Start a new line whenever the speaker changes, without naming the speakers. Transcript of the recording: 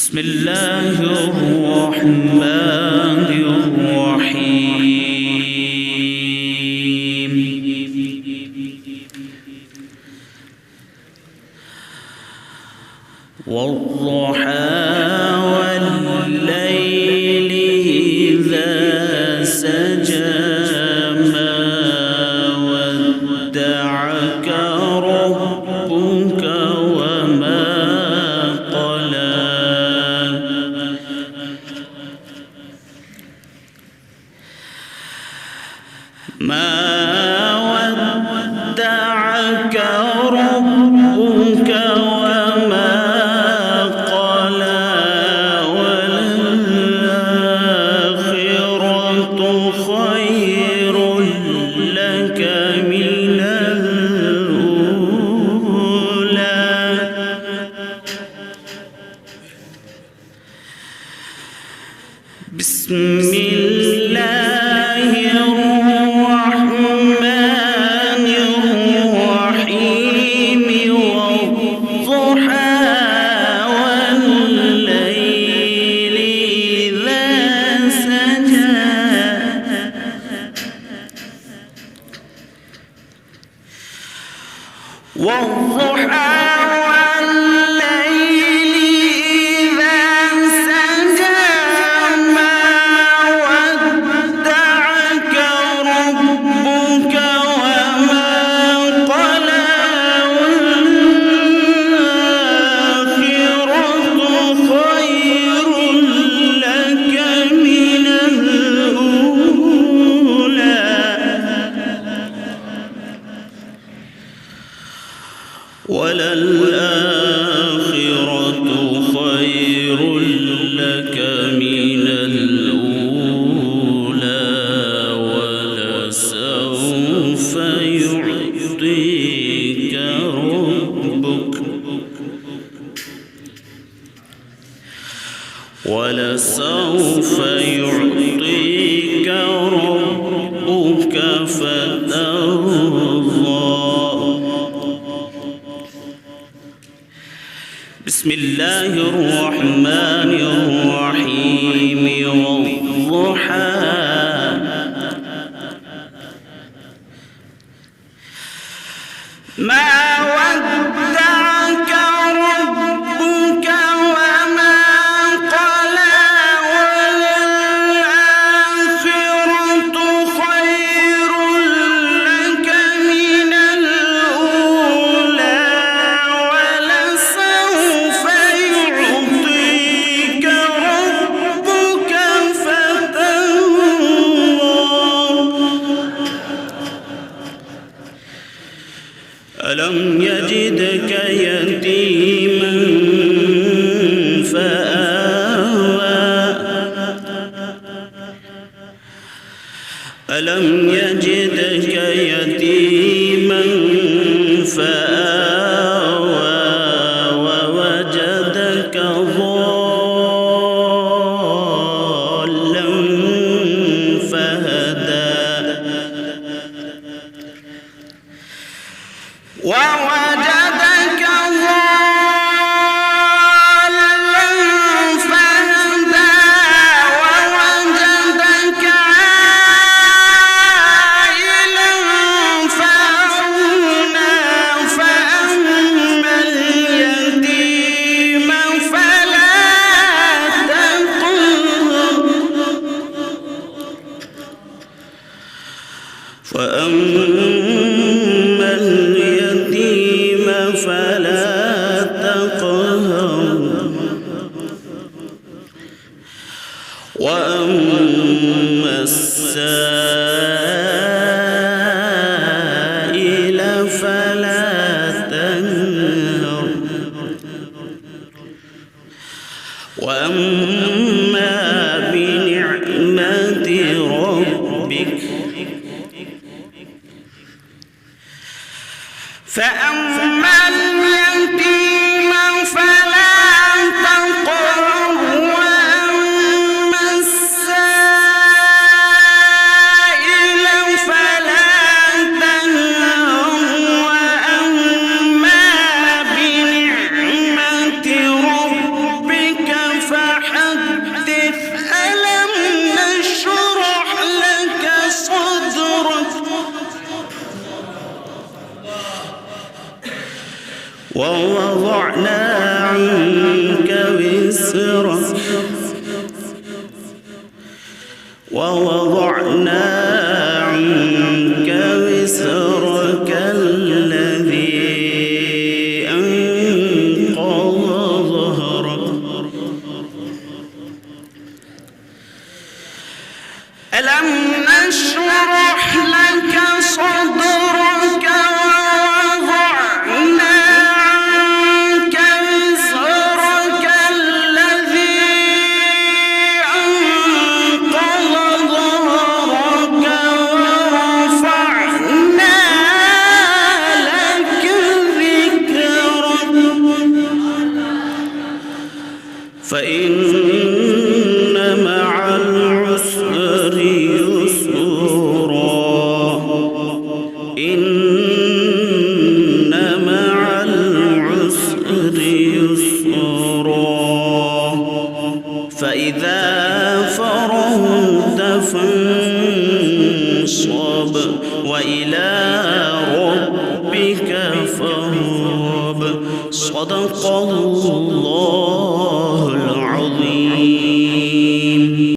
بسم الله الرحمن الرحيم والضحى والليل إذا سجى ما ودعك ربك وما قلى ما ودعك ربك وما قلى وللآخرة خير لك من الأولى بسم الله الرحمن الرحيم والضحى والليل إذا سجى والضحى والليل إذا سجى ما ودعك ربك وما قلى والآخرة خير لك من الأولى وللآخرة خير لك من الأولى ولسوف يعطيك ربك ولسوف يعطيك ربك فترضى بسم الله الرحمن الرحيم والضحى ما ودعك ربك وما قلى والآخرة خير لك من الأولى ولسوف يعطيك ربك فترضى ألم يجدك يتيما فآوى ألم يجدك يتيما فآوى ووجدك ضالا فهدى ووجدك ضالا فهدى ووجدك عائلا فأغنى فأما اليتيم فلا تقهر فأما اليتيم فلا تقهر وأما السائل فلا تنهر وأما بنعمة ربك فأما اليتيم فلا تقهر وأما السائل فلا تنهر وأما بنعمة ربك ووضعنا عنك وزرك الذي أنقض ظهرك. ألم نشرح لك صدرك ووضعنا عنك وزرك الذي أنقض ظهرك ورفعنا لك ذكرك فإن مع العسر يسرا إن مع العسر يسرا فإذا فرغت فانصب وإلى ربك فارغب. صدق الله العظيم.